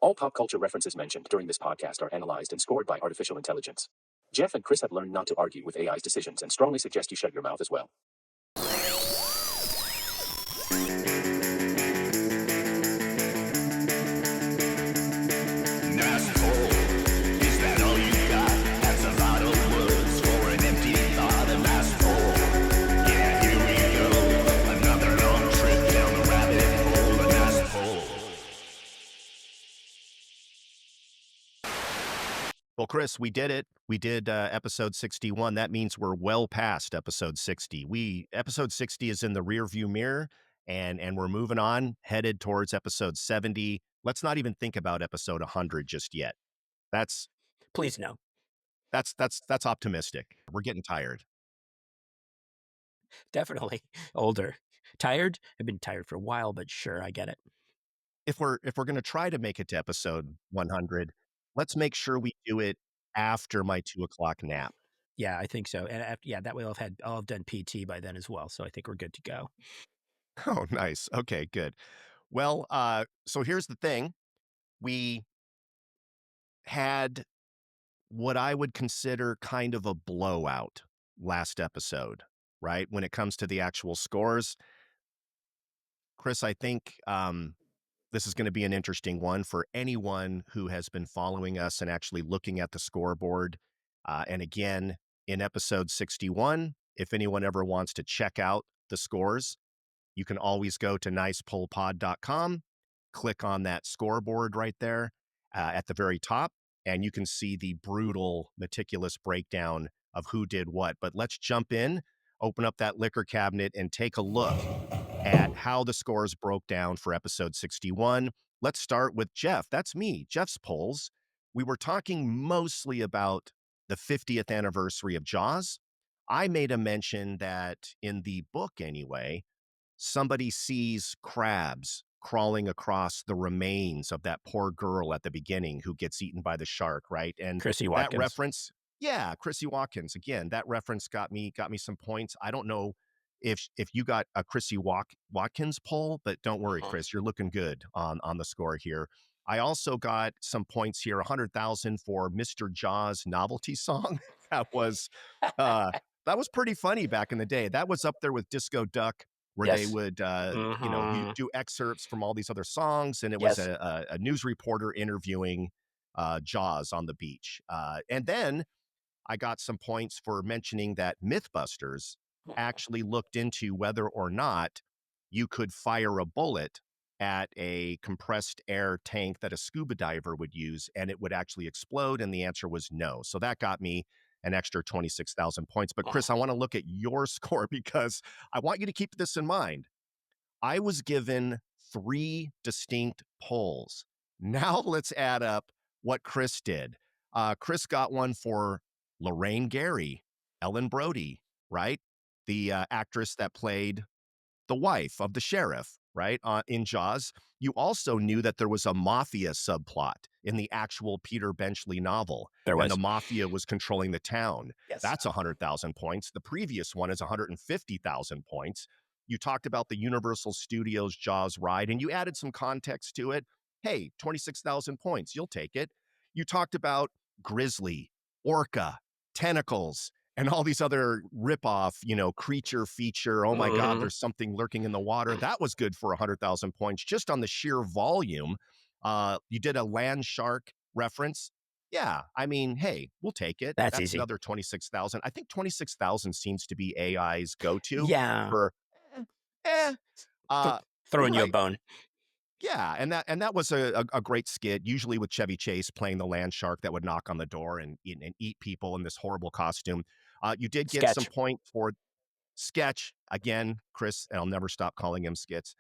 All pop culture references mentioned during this podcast are analyzed and scored by artificial intelligence. Jeff and Chris have learned not to argue with AI's decisions and strongly suggest you shut your mouth as well. Well, Chris, we did it. We did episode 61. That means we're well past episode 60. Episode 60 is in the rear view mirror, and we're moving on, headed towards episode 70. Let's not even think about episode 100 just yet. That's Please no. That's optimistic. We're getting tired. Definitely older. Tired? I've been tired for a while, but sure, I get it. If we're going to try to make it to episode 100, let's make sure we do it after my 2:00 nap. Yeah, I think so. And after, that way I'll have done PT by then as well. So I think we're good to go. Oh, nice. Okay, good. Well, so here's the thing. We had what I would consider kind of a blowout last episode, right? When it comes to the actual scores. Chris, I think this is going to be an interesting one for anyone who has been following us and actually looking at the scoreboard. And again, in episode 61, if anyone ever wants to check out the scores, you can always go to nicepollpod.com, click on that scoreboard right there at the very top, and you can see the brutal, meticulous breakdown of who did what. But let's jump in, open up that liquor cabinet, and take a look at how the scores broke down for episode 61. Let's start with Jeff. That's me, Jeff's polls. We were talking mostly about the 50th anniversary of Jaws. I made a mention that in the book anyway, somebody sees crabs crawling across the remains of that poor girl at the beginning who gets eaten by the shark, right? And Chrissy Watkins. That reference, yeah, Chrissy Watkins. Again, that reference got me some points. I don't know if you got a Chrissy Watkins poll, but don't worry, Chris, you're looking good on the score here. I also got some points here, 100,000 for Mr. Jaws novelty song. That was pretty funny back in the day. That was up there with Disco Duck, where they would, you do excerpts from all these other songs, and it was a news reporter interviewing Jaws on the beach. And then I got some points for mentioning that Mythbusters actually looked into whether or not you could fire a bullet at a compressed air tank that a scuba diver would use, and it would actually explode, and the answer was no. So that got me an extra 26,000 points. But Chris, I want to look at your score because I want you to keep this in mind. I was given 3 distinct polls. Now let's add up what Chris did. Chris got one for Lorraine Gary, Ellen Brody, right? The actress that played the wife of the sheriff, right, in Jaws. You also knew that there was a mafia subplot in the actual Peter Benchley novel. There was. And the mafia was controlling the town. Yes. That's 100,000 points. The previous one is 150,000 points. You talked about the Universal Studios Jaws ride, and you added some context to it. Hey, 26,000 points. You'll take it. You talked about Grizzly, Orca, Tentacles, and all these other ripoff, creature feature. Oh my God, there's something lurking in the water. That was good for 100,000 points just on the sheer volume. You did a land shark reference. Yeah, I mean, hey, we'll take it. That's easy. Another 26,000. I think 26,000 seems to be AI's go-to. Yeah. For throwing you a bone. Yeah, and that was a great skit, usually with Chevy Chase playing the land shark that would knock on the door and eat people in this horrible costume. You did get some point for sketch. Again, Chris, and I'll never stop calling him skits.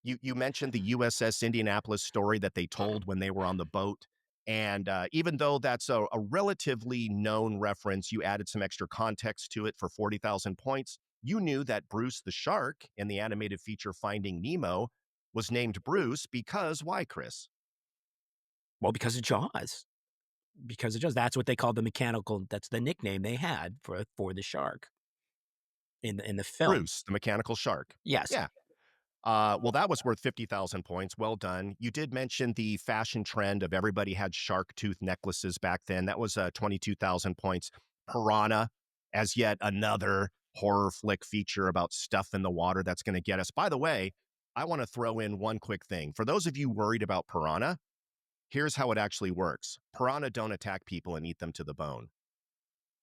You mentioned the USS Indianapolis story that they told when they were on the boat. And even though that's a relatively known reference, you added some extra context to it for 40,000 points. You knew that Bruce the shark in the animated feature Finding Nemo was named Bruce because why, Chris? Well, because of Jaws. Because of Jaws. That's what they called the mechanical. That's the nickname they had for the shark in the film. Bruce, the mechanical shark. Yes. Yeah. Well, that was worth 50,000 points. Well done. You did mention the fashion trend of everybody had shark tooth necklaces back then. That was 22,000 points. Piranha, as yet another horror flick feature about stuff in the water that's going to get us. By the way, I want to throw in one quick thing. For those of you worried about piranha, here's how it actually works. Piranha don't attack people and eat them to the bone.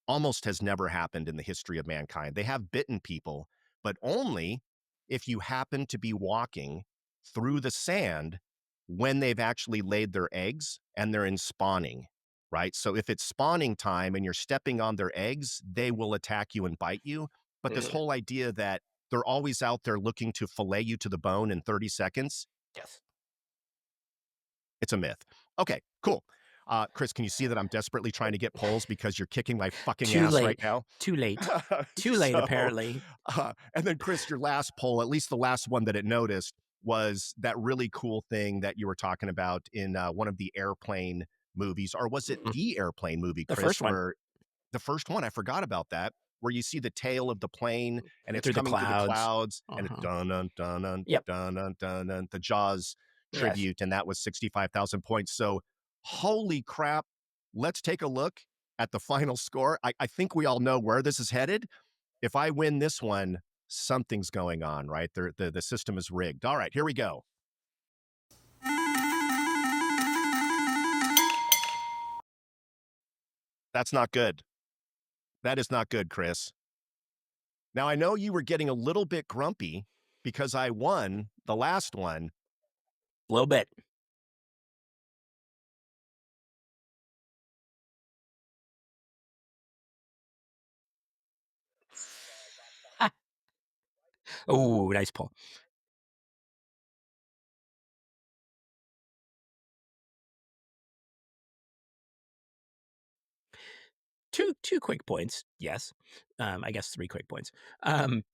Almost has never happened in the history of mankind. They have bitten people, but only if you happen to be walking through the sand when they've actually laid their eggs and they're in spawning, right? So if it's spawning time and you're stepping on their eggs, they will attack you and bite you. But this whole idea that they're always out there looking to fillet you to the bone in 30 seconds, Yes. it's a myth. Okay, cool. Chris, can you see that I'm desperately trying to get polls because you're kicking my fucking Too ass right late. now? Too late. Too late, apparently. And then, Chris, your last poll, at least the last one that it noticed, was that really cool thing that you were talking about in one of the airplane movies, or was it the airplane movie, The Chris, first one. where the first one, I forgot about that, where you see the tail of the plane and it's Through the coming through the clouds. clouds and it's dun dun dun dun Yep. dun dun dun dun, the Jaws Yes. tribute, and that was 65,000 points. So, holy crap! Let's take a look at the final score. I think we all know where this is headed. If I win this one, something's going on, right? The system is rigged. All right, here we go. That's not good. That is not good, Chris. Now, I know you were getting a little bit grumpy because I won the last one. A little bit. Oh, nice pull. Two quick points. Yes. I guess 3 quick points.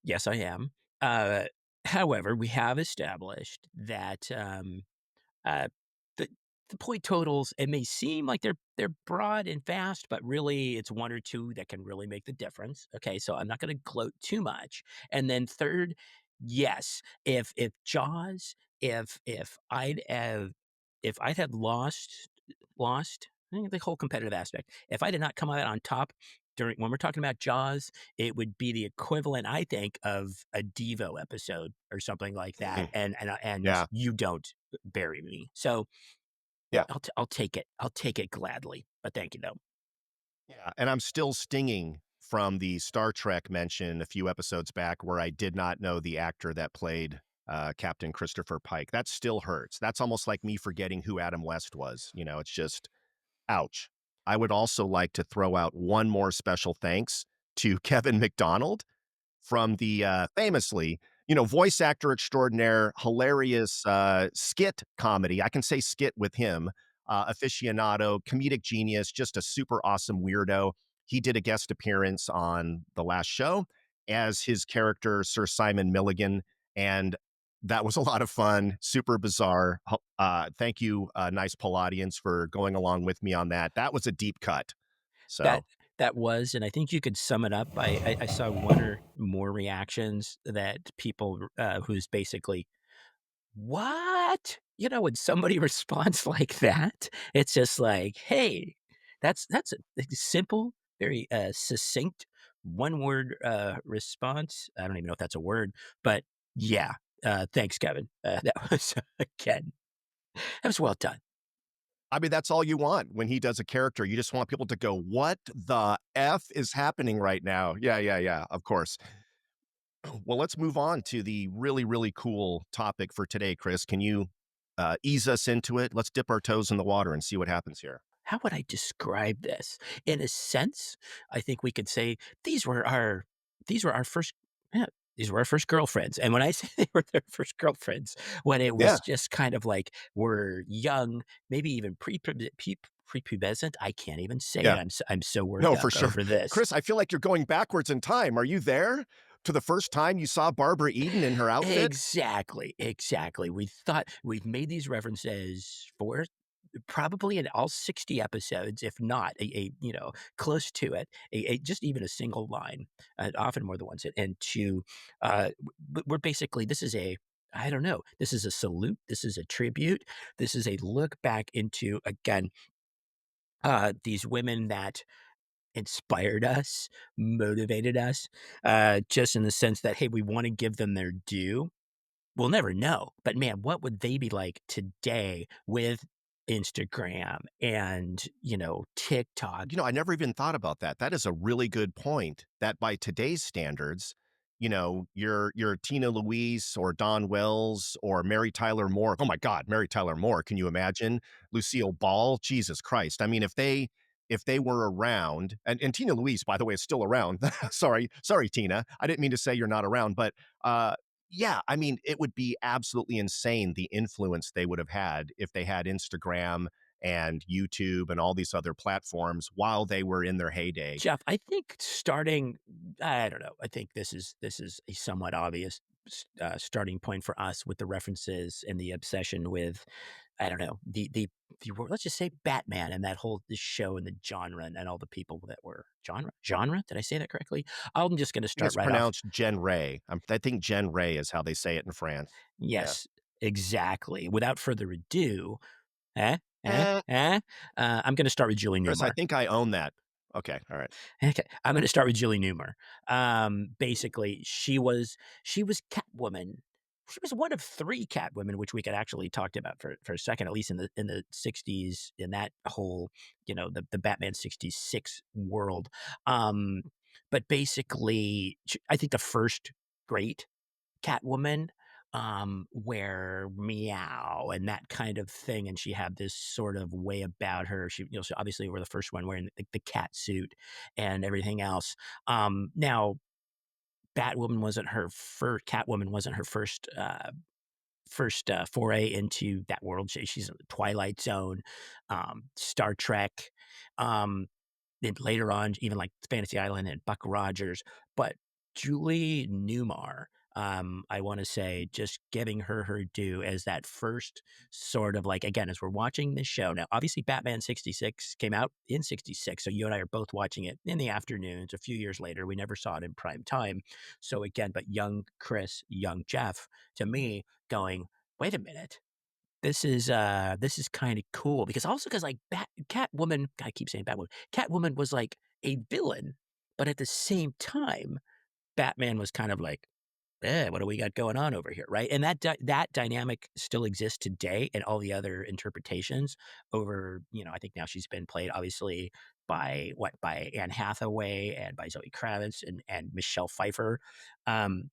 Yes, I am. Uh, However, we have established that uh, the the point totals, it may seem like they're broad and fast, but really it's 1 or 2 that can really make the difference. Okay, so I'm not going to gloat too much. And then third, yes, if Jaws, if I'd have if I'd had lost the whole competitive aspect. If I did not come out on top during when we're talking about Jaws, it would be the equivalent, I think, of a Devo episode or something like that. And Yeah. you don't bury me. So Yeah. I'll take it. I'll take it gladly. But thank you, though. Yeah. And I'm still stinging from the Star Trek mention a few episodes back where I did not know the actor that played Captain Christopher Pike. That still hurts. That's almost like me forgetting who Adam West was. You know, it's just ouch. I would also like to throw out one more special thanks to Kevin McDonald from the famously, voice actor extraordinaire, hilarious skit comedy. I can say skit with him, aficionado, comedic genius, just a super awesome weirdo. He did a guest appearance on the last show as his character, Sir Simon Milligan. And that was a lot of fun, super bizarre. Thank you, Nice Pull audience, for going along with me on that. That was a deep cut. That So, that was, and I think you could sum it up. I saw 1 or more reactions that people who's basically what? When somebody responds like that, it's just like, "Hey, that's a simple, very, succinct, one-word, response." I don't even know if that's a word, but yeah, thanks, Kevin. That was, again, that was well done. I mean, that's all you want when he does a character. You just want people to go, "What the F is happening right now?" Yeah, yeah, yeah, of course. Well, let's move on to the really, really cool topic for today, Chris. Can you ease us into it? Let's dip our toes in the water and see what happens here. How would I describe this? In a sense, I think we could say these were our first yeah, these were our first girlfriends. And when I say they were their first girlfriends, when it Yeah. was just kind of like we're young, maybe even prepubescent. I can't even say it. Yeah. I'm so worked No, up for sure. over this. Chris, I feel like you're going backwards in time. Are you there to the first time you saw Barbara Eden in her outfit? Exactly, exactly. We've made these references for probably in all 60 episodes, if not close to it, just even a single line, often more than once. And we're basically, this is I don't know. This is a salute. This is a tribute. This is a look back into, again, these women that inspired us, motivated us, just in the sense that, hey, we want to give them their due. We'll never know, but man, what would they be like today with Instagram and, TikTok? I never even thought about that. That is a really good point that by today's standards, your Tina Louise or Don Wells or Mary Tyler Moore. Oh my God, Mary Tyler Moore. Can you imagine? Lucille Ball? Jesus Christ. I mean, if they were around, and Tina Louise, by the way, is still around. Sorry, Tina. I didn't mean to say you're not around, but yeah, I mean, it would be absolutely insane the influence they would have had if they had Instagram and YouTube and all these other platforms while they were in their heyday. Jeff, I don't know. I think this is a somewhat obvious starting point for us with the references and the obsession with, I don't know, let's just say Batman and that whole the show and the genre and all the people that were genre. Did I say that correctly? I'm just going to I think start it's right off. pronounced Gen Ray. I think Gen Ray is how they say it in France. Yeah. Yes, exactly. Without further ado, eh, Eh, I'm going to start with Julie Chris, I Newmar. think I own that. Okay. All right. Okay, I'm gonna start with Julie Newmar. Basically, she was Catwoman. She was one of 3 Catwomen, which we could actually talked about for a second, at least in the '60s, in that whole, the Batman '66 world. Um, but basically, I think the first great Catwoman, where meow and that kind of thing, and she had this sort of way about her. She obviously were the first one wearing the cat suit and everything else. Now Catwoman wasn't her first foray into that world. She's in the Twilight Zone, Star Trek. Um, then later on, even like Fantasy Island and Buck Rogers. But Julie Newmar, I want to say, just giving her due as that first sort of like, again, as we're watching this show now, obviously Batman 66 came out in 66. So you and I are both watching it in the afternoons a few years later. We never saw it in prime time. So again, but young Chris, young Jeff, to me, going, wait a minute, this is kinda cool because also because like, Catwoman I keep saying Batwoman. Catwoman was like a villain, but at the same time, Batman was kind of like, what do we got going on over here?" Right? And that dynamic still exists today in all the other interpretations over, I think now she's been played obviously by Anne Hathaway and by Zoe Kravitz and Michelle Pfeiffer.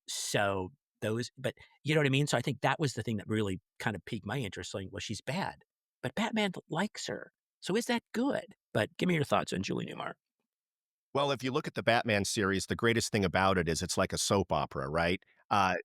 So those but you know what I mean? So I think that was the thing that really kind of piqued my interest, like, well, she's bad, but Batman likes her. So is that good? But give me your thoughts on Julie Newmar. Well, if you look at the Batman series, the greatest thing about it is it's like a soap opera, right? Uh,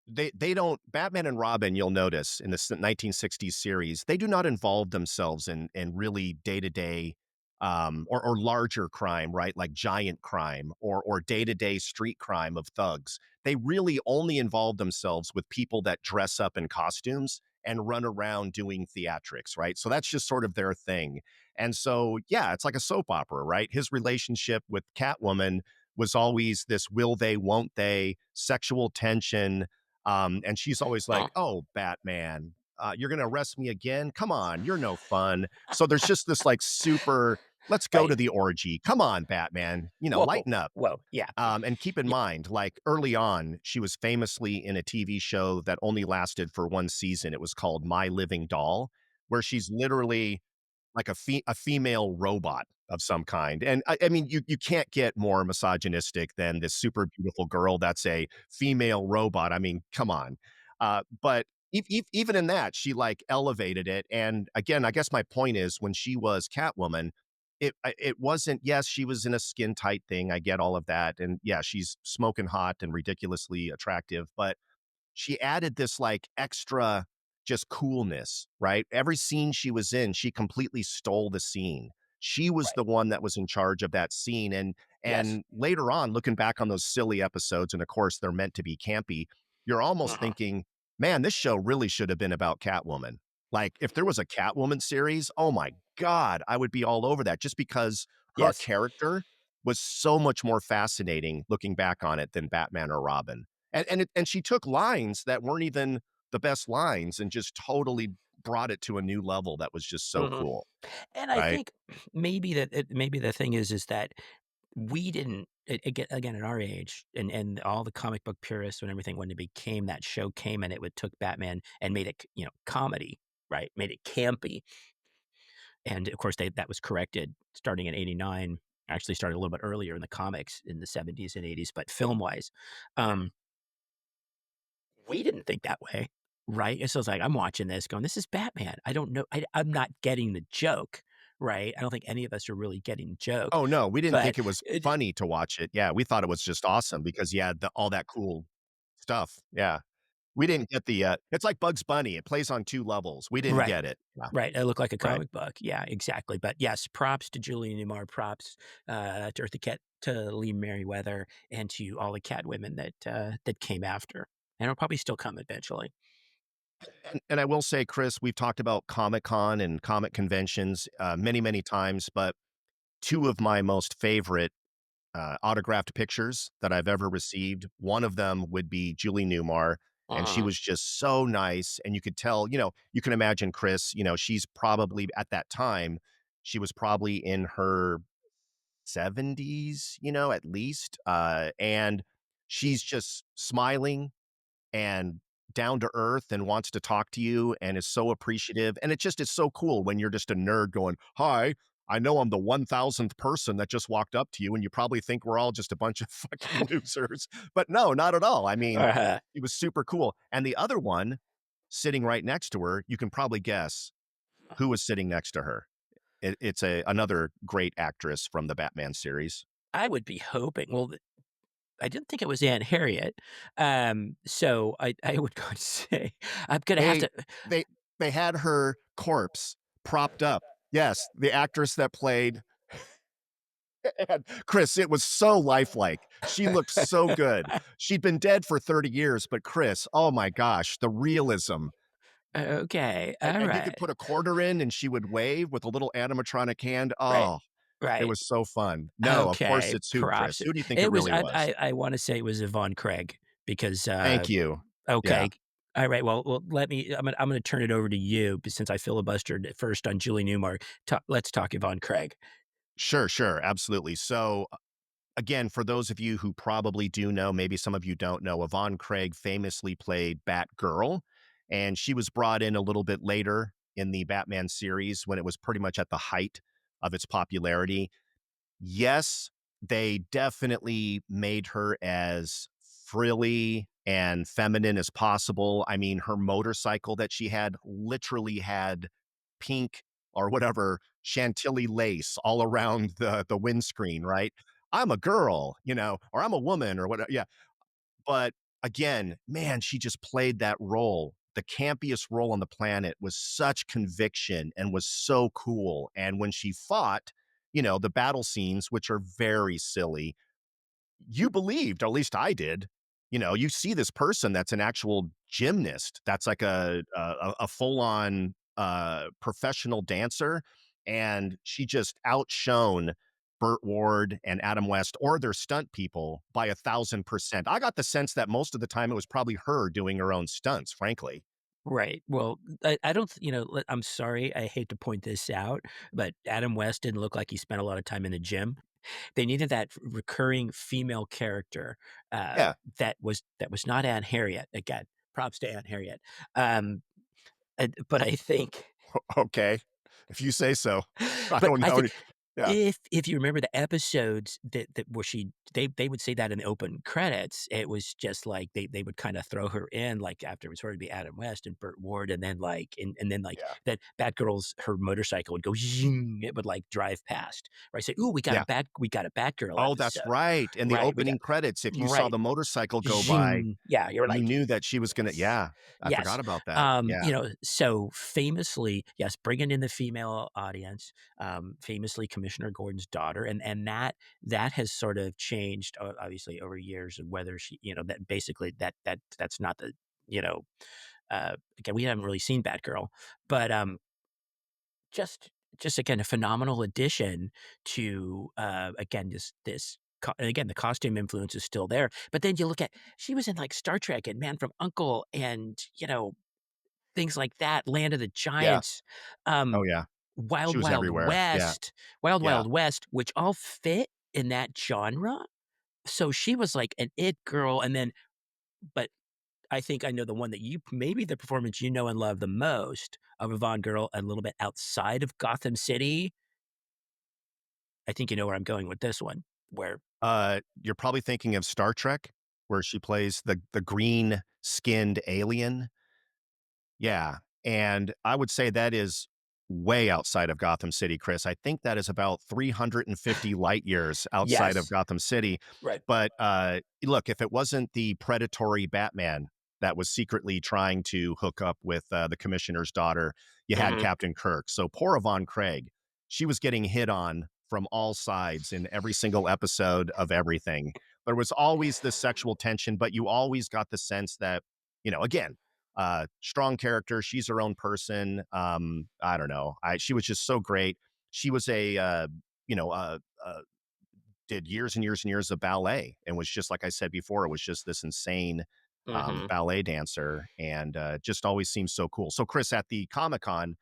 they don't Batman and Robin, you'll notice in the 1960s series, they do not involve themselves in really day-to-day or larger crime, right? Like giant crime or day-to-day street crime of thugs. They really only involve themselves with people that dress up in costumes and run around doing theatrics, right? So that's just sort of their thing. And so, yeah, it's like a soap opera, right? His relationship with Catwoman was always this will they, won't they, sexual tension, and she's always like, "Oh, Batman, you're gonna arrest me again? Come on, you're no fun." So there's just this like super, let's go Right. to the orgy. Come on, Batman, Whoa, lighten up. whoa, yeah. And keep in Yeah. mind, like early on, she was famously in a TV show that only lasted for 1 season. It was called My Living Doll, where she's literally like a female robot of some kind. And I mean, you can't get more misogynistic than this super beautiful girl that's a female robot. I mean, come on. But even in that, she like elevated it. And again, I guess my point is when she was Catwoman, it wasn't. Yes, she was in a skin tight thing. I get all of that, and yeah, she's smoking hot and ridiculously attractive. But she added this like extra just coolness, right? Every scene she was in, she completely stole the scene. She was Right. the one that was in charge of that scene. And Yes. and later on, looking back on those silly episodes, and of course they're meant to be campy, you're almost Uh-huh. thinking, man, this show really should have been about Catwoman. Like if there was a Catwoman series, oh my God, I would be all over that just because her Yes. character was so much more fascinating looking back on it than Batman or Robin. And she took lines that weren't even the best lines and just totally brought it to a new level that was just so Mhm. cool, And I right? think maybe the thing is that we didn't again at our age and all the comic book purists and everything when it became that show came and it would took Batman and made it comedy, right? Made it campy. And of course that was corrected starting in 89, actually started a little bit earlier in the comics in the 70s and 80s, but film-wise. Um, we didn't think that way, right? And so it's like, I'm watching this going, "This is Batman." I don't know I'm not getting the joke, right? I don't think any of us are really getting the joke, Oh, no, we didn't but think it was it funny to watch it. Yeah, we thought it was just awesome because you had all that cool stuff. Yeah. We didn't get it's like Bugs Bunny. It plays on 2 levels. We didn't right. get it. Yeah, Right, it looked like a right. comic book. Yeah, exactly. But yes, props to Julie Newmar, props, to Eartha Kitt, to Lee Merriweather, and to all the Catwomen that came after, and will probably still come eventually. And I will say, Chris, we've talked about Comic-Con and comic conventions, many, many times, but 2 of my most favorite, autographed pictures that I've ever received, one of them would be Julie Newmar, and she Mhm, was just so nice, and you could tell, you can imagine Chris, she's probably at that time, she was probably in her 70s, at least, and she's just smiling and down to earth and wants to talk to you and is so appreciative. And it just is so cool when you're just a nerd going, "Hi, I know I'm the 1000th person that just walked up to you, and you probably think we're all just a bunch of fucking losers." But no, not at all. I mean, uh-huh. it was super cool. And the other one sitting right next to her, you can probably guess who was sitting next to her. It's another great actress from the Batman series. I would be hoping I didn't think it was Aunt Harriet, so I would go to say I'm gonna have They to they they had her corpse propped up. Yes, the actress that played and Chris, it was so lifelike. She looked so good. She'd been dead for 30 years, but Chris, oh my gosh, the realism. okay, And you could alright, put a quarter in and she would wave with a little animatronic hand. right, Oh, it right. was so fun. No, of course Okay, it's who, props. Chris? Who do you think it It was really was? I wanna say it was Yvonne Craig because, Thank you. Yeah. okay. Alright, well, let me I'm gonna turn it over to you since I filibustered at first on Julie Newmar. Let's talk Yvonne Craig. Sure, sure, absolutely. So again, for those of you who probably do know, maybe some of you don't know, Yvonne Craig famously played Batgirl, and she was brought in a little bit later in the Batman series when it was pretty much at the height of its popularity. Yes, they definitely made her as frilly and feminine as possible. I mean, her motorcycle that she had literally had pink or whatever chantilly lace all around the windscreen, right? I'm a girl, or I'm a woman or whatever. Yeah. But again, man, she just played that role. The campiest role on the planet was such conviction and was so cool. And when she fought, the battle scenes, which are very silly, you believed, or at least I did. You see this person that's an actual gymnast, that's like a full on professional dancer, and she just outshone Burt Ward and Adam West or their stunt people by 1,000%. I got the sense that most of the time it was probably her doing her own stunts, frankly. Right, well, I don't I'm sorry, I hate to point this out, but Adam West didn't look like he spent a lot of time in the gym. They needed that recurring female character, Yeah. that was not Aunt Harriet. Again, props to Aunt Harriet. Um, but I think Okay. If you say so. I but don't I know. think Yeah. if you remember the episodes that where they would say that in the open credits, it was just like they would kinda throw her in, like, after it was sort to be Adam West and Burt Ward, and then, like and then, like, Yeah. that Batgirl's her motorcycle would go zing, it would, like, drive past, right? Say, "Ooh, Yeah. we got a Batgirl Oh, that's episode." right. In the Right, we got opening credits, if you saw right. the motorcycle go by, Zing. Yeah, you're you like, knew that she was gonna "Yes. yeah, I Yes." forgot about that. Yeah. So famously, yes, bringing in the female audience, famously Commissioner Gordon's daughter, and that has sort of changed, obviously over years, and whether she, that basically that's not the, you know, again, we haven't really seen Batgirl, but just again a phenomenal addition to again this and again, the costume influence is still there. But then you look at she was in like Star Trek and Man from Uncle and things like that, Land of the Yeah. Giants, Oh, um, yeah. She Wild was Wild everywhere. Yeah. West, Wild Yeah. Wild West, which all fit in that genre. So she was like an it girl, and then but I think I know the one that you maybe the performance you know and love the most of Yvonne Girl a little bit outside of Gotham City. I think you know where I'm going with this one, where You're probably thinking of Star Trek, where she plays the green-skinned alien. Yeah, and I would say that is way outside of Gotham City, Chris. I think that is about 350 light years outside of yes, Gotham City. right. But, look, if it wasn't the predatory Batman that was secretly trying to hook up with, the commissioner's daughter, you had Mhm, Captain Kirk. So poor Yvonne Craig, she was getting hit on from all sides in every single episode of everything. There was always this sexual tension, but you always got the sense that, again, strong character. She's her own person. I don't know. She was just so great. She was you know, did years and years and years of ballet and was just like I said before, it was just this insane mhm. ballet dancer and just always seems so cool. So Chris, at the Comic-Con,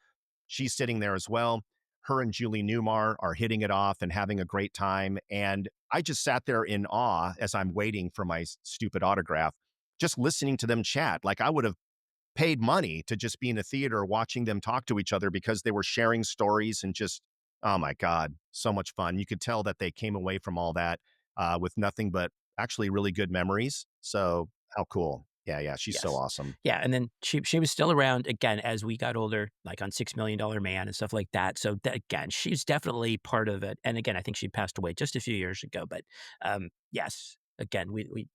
she's sitting there as well. Her and Julie Newmar are hitting it off and having a great time. And I just sat there in awe as I'm waiting for my stupid autograph, just listening to them chat. Like I would have paid money to just be in a theater watching them talk to each other because they were sharing stories and just, oh my God, so much fun. You could tell that they came away from all that with nothing but actually really good memories. So how cool. Yeah, yeah, she's so Yes. awesome. Yeah, and then she was still around again as we got older, like on $6 Million Man and stuff like that. So that, again, she's definitely part of it. And again, I think she passed away just a few years ago. But yes, again, we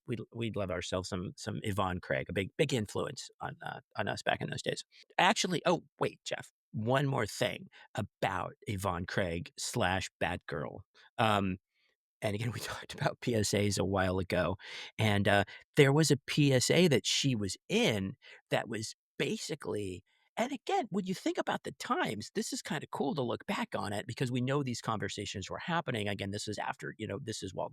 love ourselves some Yvonne Craig, a big influence on us back in those days. Actually, oh wait, Jeff, one more thing about Yvonne Craig slash Batgirl. Um, and again, we talked about PSAs a while ago, and, there was a PSA that she was in that was basically and again, when you think about the times, this is kinda cool to look back on it because we know these conversations were happening. Again, this is after, this is while,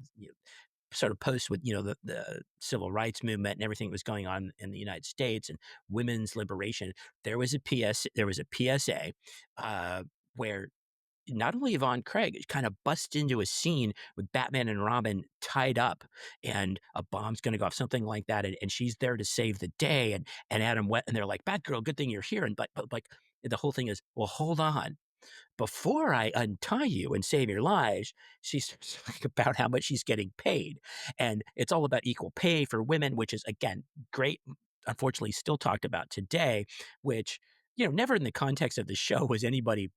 sort of post with, the civil rights movement and everything that was going on in the United States and women's liberation. There was a PSA, where not only Yvonne Craig kind of busts into a scene with Batman and Robin tied up and a bomb's going to go off, something like that. And she's there to save the day. And Adam West, and they're like, Batgirl, good thing you're here. And, but like, the whole thing is, well, hold on. Before I untie you and save your lives, she's talking about how much she's getting paid. And it's all about equal pay for women, which is, again, great. Unfortunately, still talked about today, which, never in the context of the show was anybody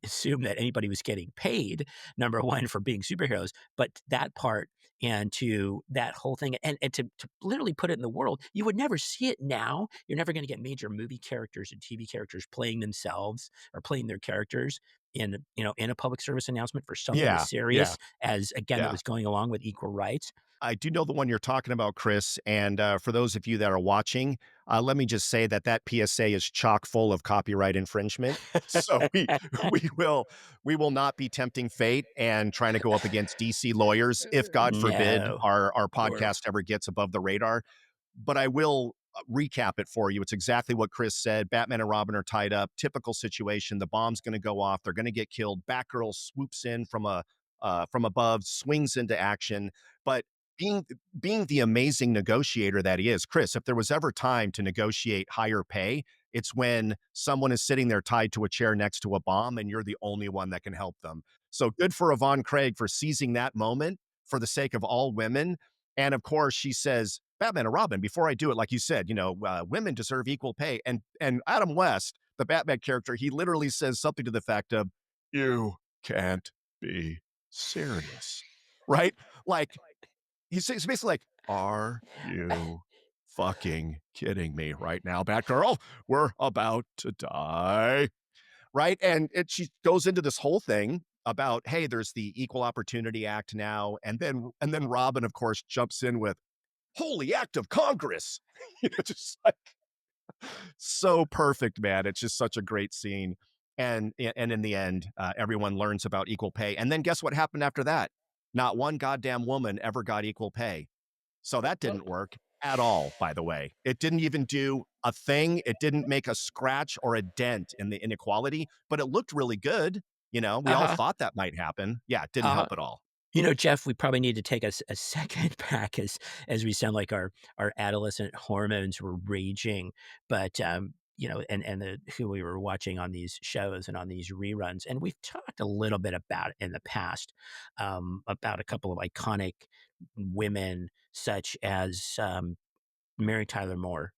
assume that anybody was getting paid, number one, for being superheroes, but that part and to that whole thing and to literally put it in the world, you would never see it now. You're never going to get major movie characters and TV characters playing themselves or playing their characters in a public service announcement for something as Yeah, yeah, serious as, again, that yeah. was going along with equal rights. I do know the one you're talking about, Chris. And for those of you that are watching, let me just say that that PSA is chock full of copyright infringement. So we will not be tempting fate and trying to go up against DC lawyers if, God forbid, No. our Or podcast ever gets above the radar. But I will recap it for you. It's exactly what Chris said. Batman and Robin are tied up. Typical situation. The bomb's going to go off. They're going to get killed. Batgirl swoops in from above, swings into action. But being being the amazing negotiator that he is, Chris, if there was ever time to negotiate higher pay, it's when someone is sitting there tied to a chair next to a bomb and you're the only one that can help them. So good for Yvonne Craig for seizing that moment for the sake of all women. And of course, she says, Batman and Robin, before I do it, like you said, women deserve equal pay. And Adam West, the Batman character, he literally says something to the fact of, you can't be serious, right? Like he's basically like, are you fucking kidding me right now, Batgirl? We're about to die, right? And she goes into this whole thing about, hey, there's the Equal Opportunity Act now, and then Robin, of course, jumps in with holy act of Congress. Just like so perfect, man. It's just such a great scene. And in the end, everyone learns about equal pay. And then guess what happened after that? Not one goddamn woman ever got equal pay. So that Well, didn't work at all, by the way. It didn't even do a thing. It didn't make a scratch or a dent in the inequality, but it looked really good. We all uh-huh, thought that might happen. Yeah, it didn't uh-huh. help at all. Jeff, we probably need to take a second back as we sound like our adolescent hormones were raging. But and the who we were watching on these shows and on these reruns, and we've talked a little bit about it in the past, about a couple of iconic women such as Mary Tyler Moore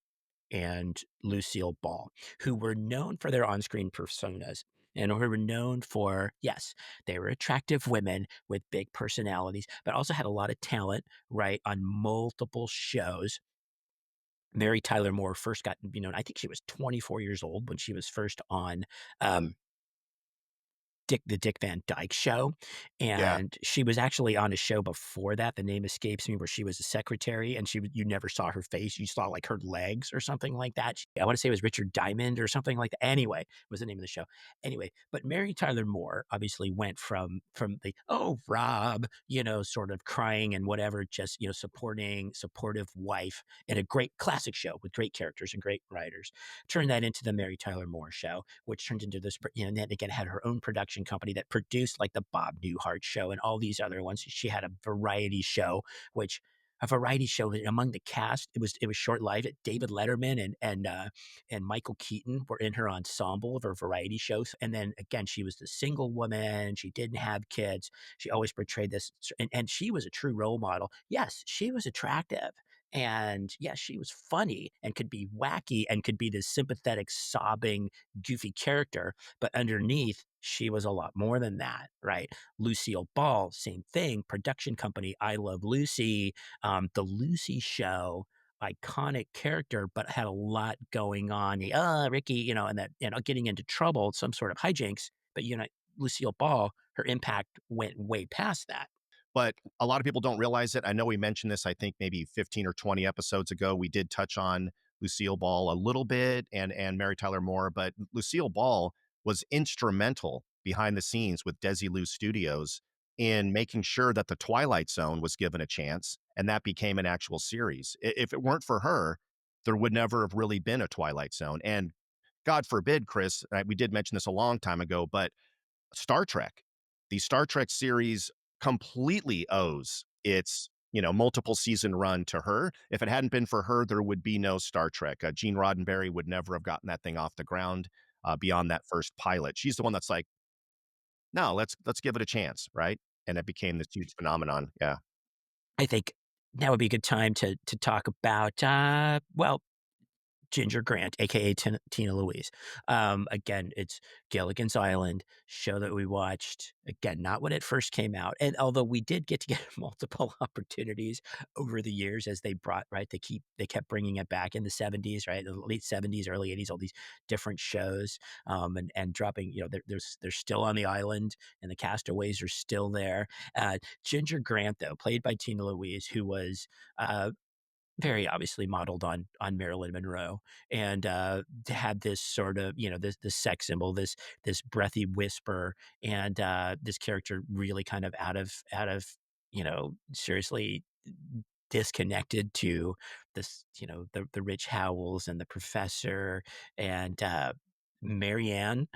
and Lucille Ball, who were known for their on-screen personas and who were known for, yes, they were attractive women with big personalities, but also had a lot of talent, right, on multiple shows. Mary Tyler Moore first got, I think she was 24 years old when she was first on um, the Dick Van Dyke Show, Yeah. and she was actually on a show before that, the name escapes me, where she was a secretary and you never saw her face, you saw, like, her legs or something like that. I wanna say it was Richard Diamond or something like that. Anyway, was the name of the show. Anyway, but Mary Tyler Moore obviously went from the, "Oh, Rob," sort of crying and whatever, just, supportive wife in a great classic show with great characters and great writers, turned that into the Mary Tyler Moore Show, which turned into this, and then again had her own production company that produced like the Bob Newhart Show and all these other ones. She had a variety show, which a variety show among the cast. It was short lived. David Letterman and Michael Keaton were in her ensemble of her variety shows. And then again, she was the single woman. She didn't have kids. She always portrayed this, and she was a true role model. Yes, she was attractive. And yes, she was funny and could be wacky and could be this sympathetic, sobbing, goofy character. But underneath, she was a lot more than that, right? Lucille Ball, same thing. Production company, I Love Lucy, The Lucy Show, iconic character, but had a lot going on. Ricky, and that, getting into trouble, some sort of hijinks. But Lucille Ball, her impact went way past that. But a lot of people don't realize it. I know we mentioned this, I think maybe 15 or 20 episodes ago. We did touch on Lucille Ball a little bit and Mary Tyler Moore, but Lucille Ball was instrumental behind the scenes with Desilu Studios in making sure that the Twilight Zone was given a chance, and that became an actual series. If it weren't for her, there would never have really been a Twilight Zone. And God forbid, Chris, we did mention this a long time ago, but Star Trek. The Star Trek series completely owes its, multiple season run to her. If it hadn't been for her, there would be no Star Trek. Gene Roddenberry would never have gotten that thing off the ground beyond that first pilot. She's the one that's like, no, let's give it a chance, right? And it became this huge phenomenon. Yeah. I think now would be a good time to talk about Ginger Grant, aka Tina Louise. Again, it's Gilligan's Island show that we watched. Again, not when it first came out, and although we did get to get multiple opportunities over the years as they brought right, they kept bringing it back in the '70s, right, the late '70s, early '80s, all these different shows, and dropping. They're still on the island, and the castaways are still there. Ginger Grant, though, played by Tina Louise, who was very obviously modeled on Marilyn Monroe, and had this sort of this sex symbol, this breathy whisper, and this character really kind of out of seriously disconnected to this the Rich Howells and the professor and Marianne,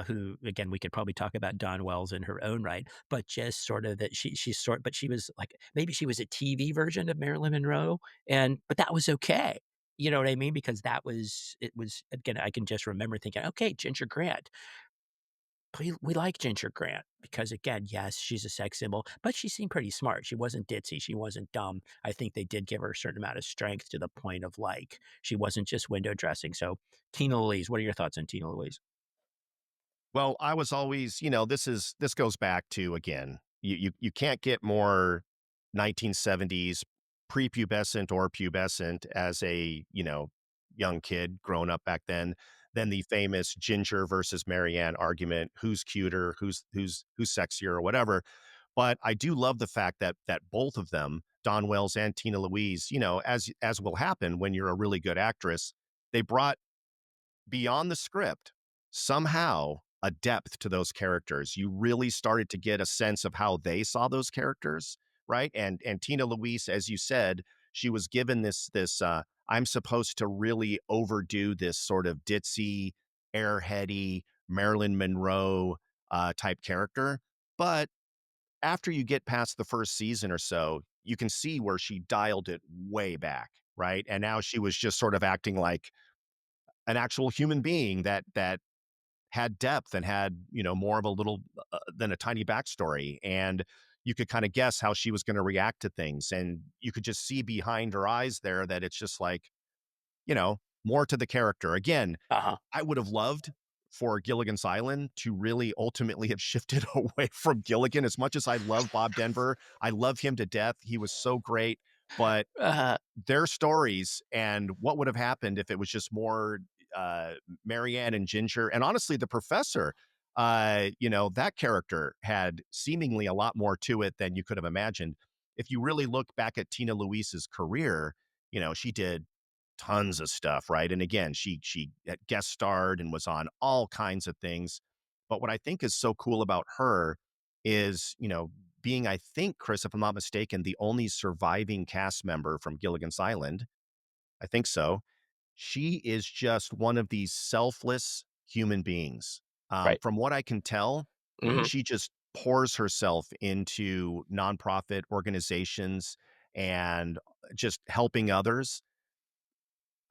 who again we could probably talk about Dawn Wells in her own right, but just sort of that but she was like maybe she was a TV version of Marilyn Monroe, but that was okay. You know what I mean? Because it was again I can just remember thinking, okay, Ginger Grant, we like Ginger Grant because again, yes, she's a sex symbol, but she seemed pretty smart. She wasn't ditzy. She wasn't dumb. I think they did give her a certain amount of strength to the point of like she wasn't just window dressing. So Tina Louise, what are your thoughts on Tina Louise? Well, I was always, this goes back to again, you can't get more 1970s prepubescent or pubescent as a, young kid growing up back then than the famous Ginger versus Marianne argument, who's cuter, who's sexier or whatever. But I do love the fact that both of them, Don Wells and Tina Louise, as will happen when you're a really good actress, they brought beyond the script somehow a depth to those characters. You really started to get a sense of how they saw those characters, right? And Tina Louise, as you said, she was given this I'm supposed to really overdo this sort of ditzy, airheady Marilyn Monroe type character. But after you get past the first season or so, you can see where she dialed it way back, right? And now she was just sort of acting like an actual human being that had depth and had, more of a little than a tiny backstory. And you could kind of guess how she was going to react to things. And you could just see behind her eyes there that it's just like, more to the character. Again, Uh-huh. I would have loved for Gilligan's Island to really ultimately have shifted away from Gilligan. As much as I love Bob Denver, I love him to death. He was so great. But Uh, their stories and what would have happened if it was just more uh, Marianne and Ginger, and honestly, the professor, that character had seemingly a lot more to it than you could have imagined. If you really look back at Tina Louise's career, she did tons of stuff, right? And again, she guest starred and was on all kinds of things. But what I think is so cool about her is, being, I think, Chris, if I'm not mistaken, the only surviving cast member from Gilligan's Island. I think so. She is just one of these selfless human beings. right. From what I can tell, Mhm. she just pours herself into nonprofit organizations and just helping others.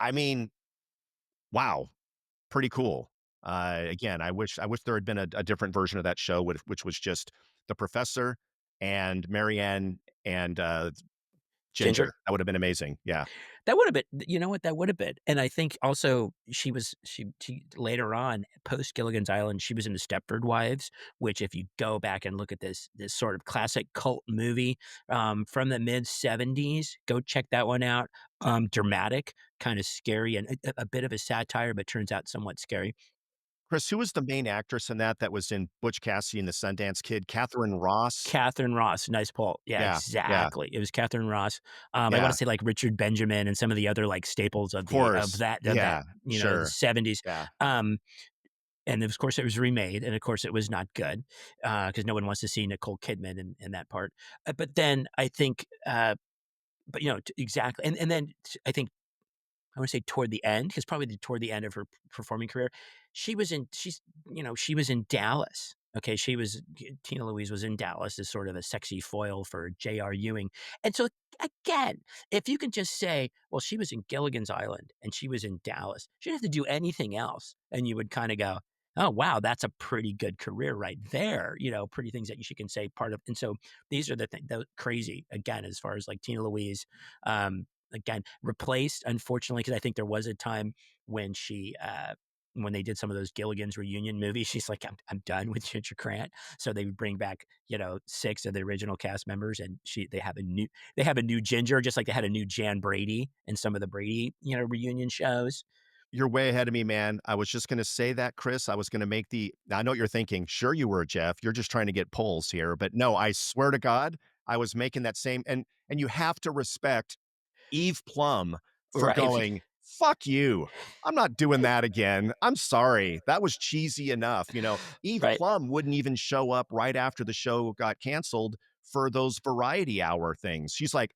I mean, wow, pretty cool. Again, I wish there had been a different version of that show, which was just the professor and Marianne and Ginger? Ginger. That would have been amazing. Yeah. That would have been, you know what? That would have been, and I think also she later on, post Gilligan's Island, she was in the Stepford Wives, which if you go back and look at this sort of classic cult movie, from the mid-70s, go check that one out. Dramatic, kinda scary, and a bit of a satire, but turns out somewhat scary. Chris, who was the main actress in that was in Butch Cassidy and the Sundance Kid? Catherine Ross? Catherine Ross, nice pull. Yeah, Yeah, yeah, exactly. It was Catherine Ross. I wanna yeah, say, like, Richard Benjamin and some of the other, like, staples of of the course. of that, Yeah, the sure. '70s. Yeah. Um, and of course, it was remade, and of course, it was not good, because no one wants to see Nicole Kidman in that part. But then I think, but, t exactly, and then I think I wanna say toward the end, because probably toward the end of her performing career, she was in Dallas, okay? Tina Louise was in Dallas as sort of a sexy foil for J.R. Ewing, and so, again, if you can just say, "Well, she was in Gilligan's Island, and she was in Dallas," she didn't have to do anything else, and you would kinda go, "Oh, wow, that's a pretty good career right there," pretty things that she can say part of, and so these are the crazy, again, as far as, like, Tina Louise, again, replaced, unfortunately, because I think there was a time when when they did some of those Gilligan's reunion movies, she's like, I'm done with Ginger Grant. So they would bring back, six of the original cast members, and they have a new Ginger, just like they had a new Jan Brady in some of the Brady, reunion shows. You're way ahead of me, man. I was just gonna say that, Chris. I was gonna make I know what you're thinking. Sure you were, Jeff. You're just trying to get polls here. But no, I swear to God, I was making that same and you have to respect Eve Plum for Right. going, "Fuck you. I'm not doing that again. I'm sorry. That was cheesy enough." Eve Right. Plum wouldn't even show up right after the show got canceled for those variety hour things. She's like,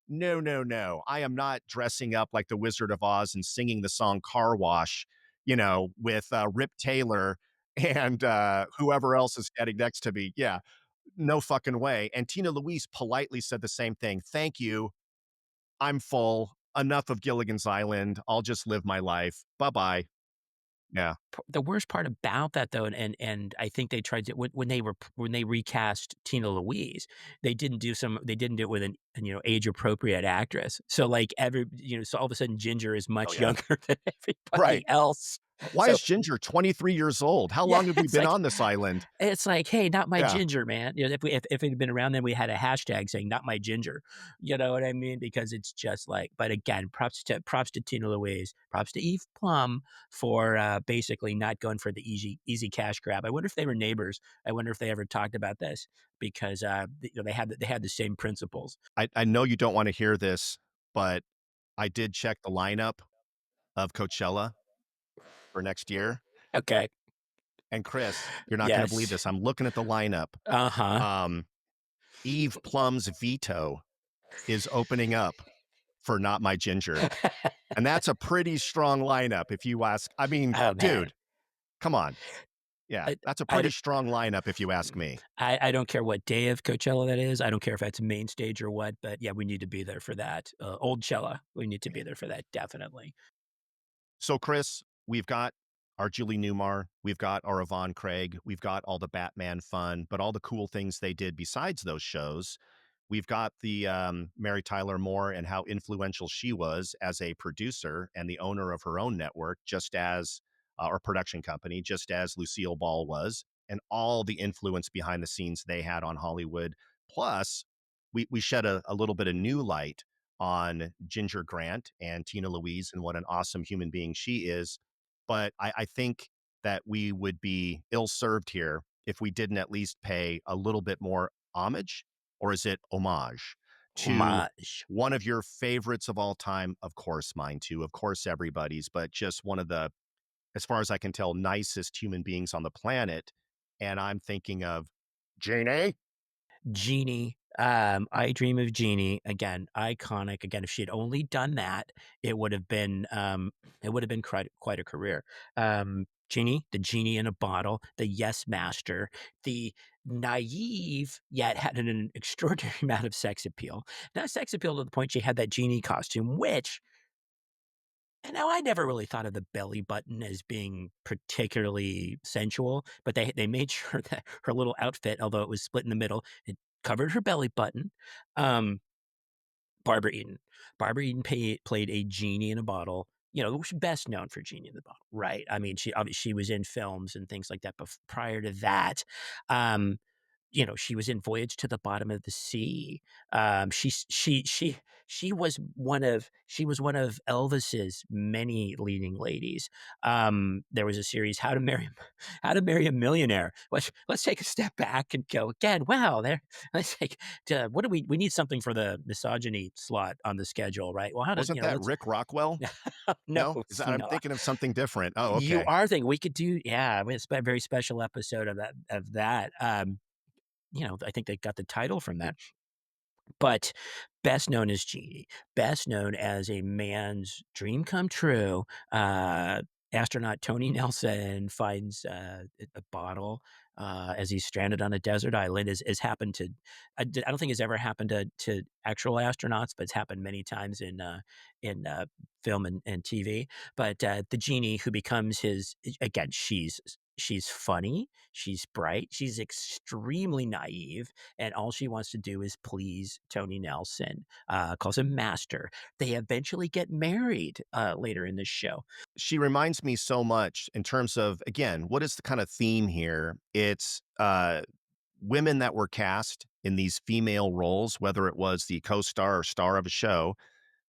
No, no, no. I am not dressing up like the Wizard of Oz and singing the song Car Wash, with Rip Taylor and whoever else is standing next to me. Yeah, no fucking way." And Tina Louise politely said the same thing. "Thank you. I'm full. Enough of Gilligan's Island. I'll just live my life. Bye-bye." Yeah. The worst part about that, though, and I think they tried to, when they recast Tina Louise, they didn't do it with an age appropriate actress. So like so all of a sudden Ginger is Oh, much yeah. younger than Right. everybody else. Why So is Ginger 23 years old? How yeah, long have we been on this island? it's like, "Hey, not my Yeah. ginger, man." If it had been around then, we had a hashtag saying "not my ginger." You know what I mean? Because it's just like, but again, props to Tina Louise, props to Eve Plum for, basically not going for the easy cash grab. I wonder if they were neighbors. I wonder if they ever talked about this because, they had the same principles. I know you don't wanna hear this, but I did check the lineup of Coachella for next year. Okay. And Chris, you're not going to believe Yes. this. I'm looking at the lineup. Uh-huh. Eve Plum's veto is opening up for Not My Ginger. And that's a pretty strong lineup if you ask. I mean, Oh, man. dude, come on. Yeah, I that's a I pretty d strong lineup if you ask me. I don't care what day of Coachella that is. I don't care if that's main stage or what, but yeah, we need to be there for that. Old Cella, we need to be there for that, definitely. So, Chris, we've got our Julie Newmar, we've got our Yvonne Craig, we've got all the Batman fun, but all the cool things they did besides those shows. We've got the Mary Tyler Moore and how influential she was as a producer and the owner of her own network, just as or production company, just as Lucille Ball was, and all the influence behind the scenes they had on Hollywood. Plus, we shed a little bit of new light on Ginger Grant and Tina Louise and what an awesome human being she is. But I think that we would be ill served here if we didn't at least pay a little bit more homage, or is it homage, to Homage. one of your favorites of all time. Of course, mine too. Of course, everybody's, but just one of the, as far as I can tell, nicest human beings on the planet. And I'm thinking of Jeannie. Jeannie, I Dream of Jeannie, again, iconic. Again, if she had only done that, it would have been quite a career. Jeannie, the genie in a bottle, the yes master, the naive yet had an extraordinary amount of sex appeal. Not sex appeal to the point she had that genie costume, which and now I never really thought of the belly button as being particularly sensual, but they made sure that her little outfit, although it was split in the middle, it covered her belly button. Um, Barbara Eden. Barbara Eden played a genie in a bottle. You know, she's best known for Genie in the Bottle, right? I mean, she was in films and things like that. But prior to that, um, you know, she was in Voyage to the Bottom of the Sea. She was one of Elvis's many leading ladies. There was a series, How to Marry a Millionaire. Let's take a step back and go again. Wow, there. Let's take. What do we need something for the misogyny slot on the schedule, right? Well, how to Wasn't that let's Rick Rockwell? no, No, is it's that, I'm not. thinking of something different. Oh, You okay. are thinking we could do, yeah, a very special episode of that. You know, I think they got the title from that. But best known as Genie, best known as a man's dream come true. Astronaut Tony Nelson finds a bottle as he's stranded on a desert island. Has happened to, I don't think it's ever happened to actual astronauts, but it's happened many times in film and TV. But the genie who becomes his, again, she's funny, she's bright, she's extremely naive, and all she wants to do is please Tony Nelson, calls him master. They eventually get married later in the show. She reminds me so much in terms of, again, what is the kind of theme here? It's women that were cast in these female roles, whether it was the co-star or star of a show,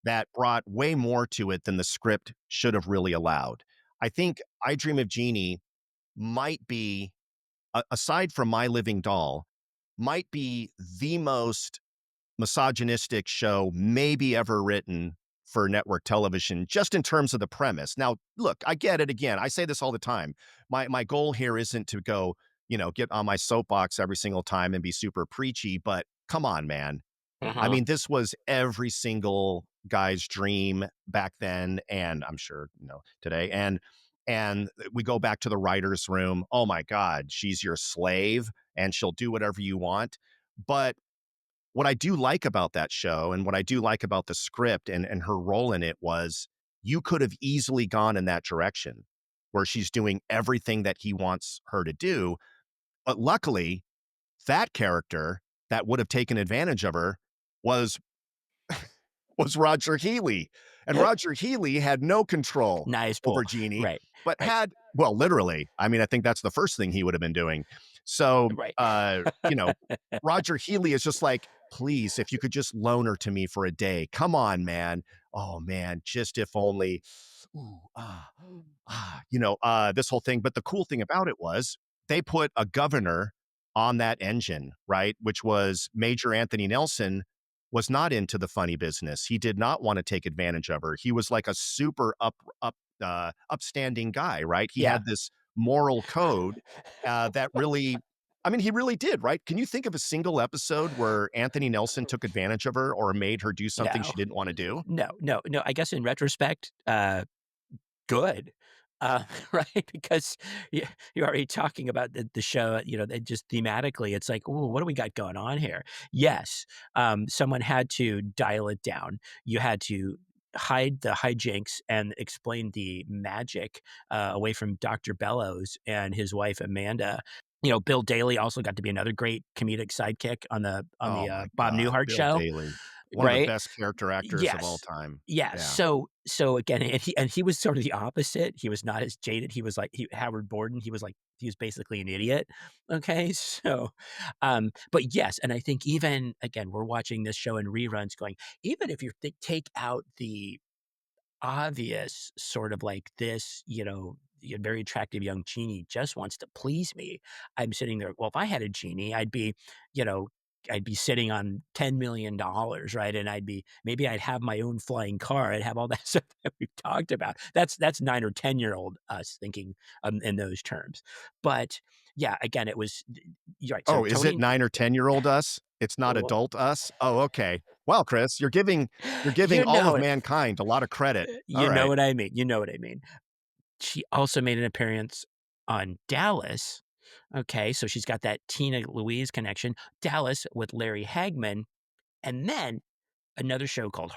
that brought way more to it than the script should have really allowed. I think I Dream of Jeannie might be, aside from My Living Doll, might be the most misogynistic show maybe ever written for network television, just in terms of the premise. Now, look, I get it. Again, I say this all the time. My goal here isn't to go, get on my soapbox every single time and be super preachy, but come on, man. I Uh-huh. mean, this was every single guy's dream back then, and I'm sure, today. And we go back to the writer's room. Oh my God, she's your slave and she'll do whatever you want. But what I do like about that show and what I do like about the script and her role in it was, you could have easily gone in that direction where she's doing everything that he wants her to do. But luckily, that character that would have taken advantage of her was Roger Healy. And Roger Healy had no control Nice over pool. Jeannie, Right. but Right. had, well, literally, I mean, I think that's the first thing he would have been doing. So, Right. Roger Healy is just like, please, if you could just loan her to me for a day. Come on, man. Oh man, just if only. Ooh, this whole thing. But the cool thing about it was they put a governor on that engine, right? Which was Major Anthony Nelson was not into the funny business. He did not want to take advantage of her. He was like a super upstanding guy, right? He Yeah. had this moral code that really, I mean, he really did, right? Can you think of a single episode where Anthony Nelson took advantage of her or made her do something No. she didn't want to do? No, I guess in retrospect, good, right? Because you're already talking about the show, it just thematically, it's like, "Ooh, what do we got going on here?" Yes, someone had to dial it down. You had to hide the hijinks and explain the magic, away from Doctor Bellows and his wife, Amanda. Bill Daly also got to be another great comedic sidekick on Oh the my Bob God, Newhart Bill show, Daly, one of the right? best character actors of all Yes. time. Yeah, Yeah. so again, and he was sort of the opposite. He was not as jaded. He was like Howard Borden, he was basically an idiot, okay? So, but yes, and I think even again, we're watching this show in reruns going, even if you take out the obvious sort of like this, very attractive young genie just wants to please me. I'm sitting there, well, if I had a genie, you know, I'd be sitting on $10 million, right? And maybe I'd have my own flying car. I'd have all that stuff that we've talked about. That's 9 or 10-year-old us thinking in those terms. But yeah, again, it was you're right. So Oh, is it Tony, 9 or 10-year-old us? It's not well, adult us? Oh, okay. Well, Chris, you're giving you all of know it. mankind a lot of credit. All You know right. what I mean. You know what I mean. She also made an appearance on Dallas. Okay, so she's got that Tina Louise connection. Dallas with Larry Hagman, and then another show called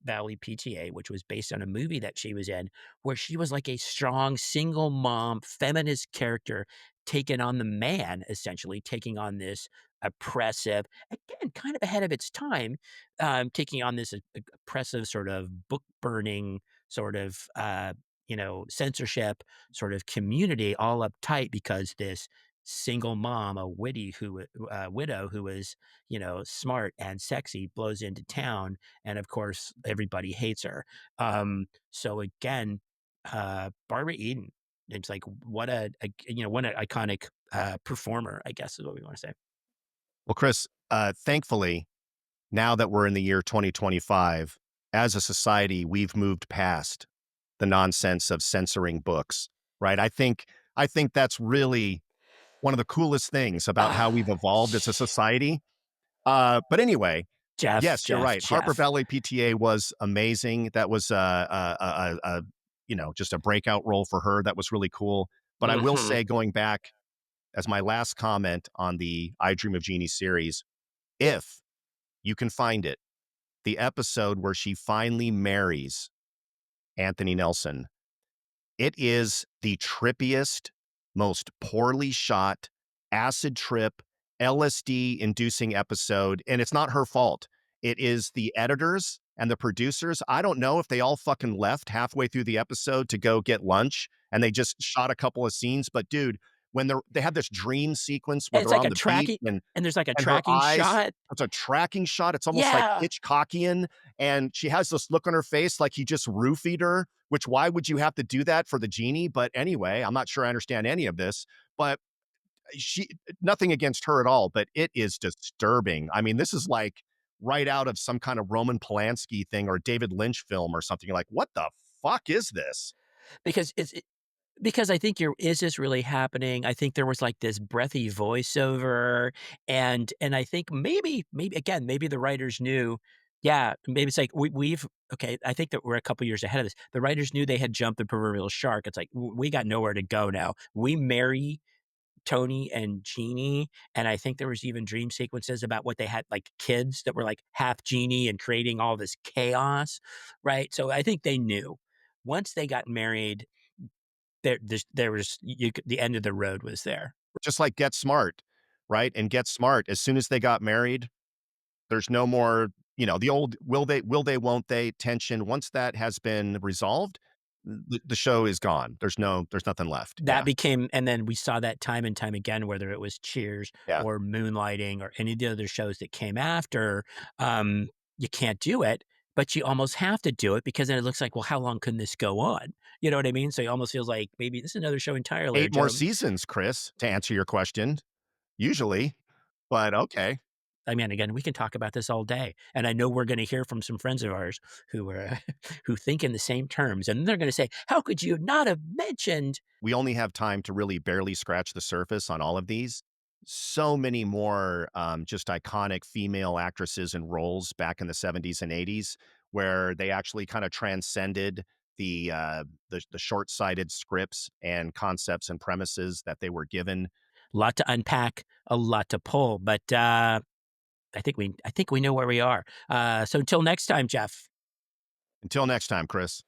Valley PTA, which was based on a movie that she was in, where she was like a strong single mom feminist character taking on the man, essentially taking on this oppressive, again, kind of ahead of its time, taking on this oppressive sort of book burning sort of, censorship sort of community, all uptight because this single mom, a widow who was smart and sexy, blows into town, and of course, everybody hates her. So again, Barbara Eden, it's like what an iconic performer, I guess is what we want to say. Well, Chris, thankfully, now that we're in the year 2025, as a society, we've moved past the nonsense of censoring books, right? I think that's really one of the coolest things about how we've Ah, evolved as a society. But anyway, Jeff, yes, you're Jeff, right. Harper Jeff. Valley PTA was amazing. That was just a breakout role for her. That was really cool. But I will Hmm. say, going back as my last comment on the I Dream of Jeannie series, if you can find it, the episode where she finally marries Anthony Nelson, it is the trippiest, most poorly shot, acid trip, LSD inducing episode. And it's not her fault. It is the editors and the producers. I don't know if they all fucking left halfway through the episode to go get lunch and they just shot a couple of scenes. But dude, when they have this dream sequence where And it's they're like on a the beat tracking, and there's like a and her tracking eyes, shot. it's a tracking shot. It's almost like Yeah, Hitchcockian. And she has this look on her face like he just roofied her, which why would you have to do that for the genie? But anyway, I'm not sure I understand any of this, but she, nothing against her at all, but it is disturbing. I mean, this is like right out of some kind of Roman Polanski thing or David Lynch film or something. You're like, what the fuck is this? because because I think is this really happening? I think there was like this breathy voiceover, and I think maybe again, maybe the writers knew, yeah, maybe it's like we've okay, I think that we're a couple years ahead of this. The writers knew they had jumped the proverbial shark. It's like we got nowhere to go now. We marry Tony and Jeannie, and I think there was even dream sequences about what they had, like kids that were like half genie and creating all this chaos, right? So I think they knew. Once they got married, there was the end of the road was there. Just like Get Smart, right? And Get Smart, as soon as they got married, there's no more, the old will they, won't they tension. Once that has been resolved, the show is gone. There's nothing left. That Yeah. became, and then we saw that time and time again, whether it was Cheers Yeah. or Moonlighting or any of the other shows that came after. You can't do it, but you almost have to do it because then it looks like, well, how long can this go on? You know what I mean? So it almost feels like maybe this is another show entirely. Or 8 more Joe, seasons, Chris, to answer your question, usually, but okay. I mean, again, we can talk about this all day, and I know we're going to hear from some friends of ours who are who think in the same terms, and they're going to say, "How could you not have mentioned?" We only have time to really barely scratch the surface on all of these. So many more just iconic female actresses and roles back in the 70s and 80s where they actually kind of transcended the short-sighted scripts and concepts and premises that they were given. A lot to unpack, a lot to pull, but I think we know where we are. So until next time, Jeff. Until next time, Chris.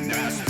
Nasty.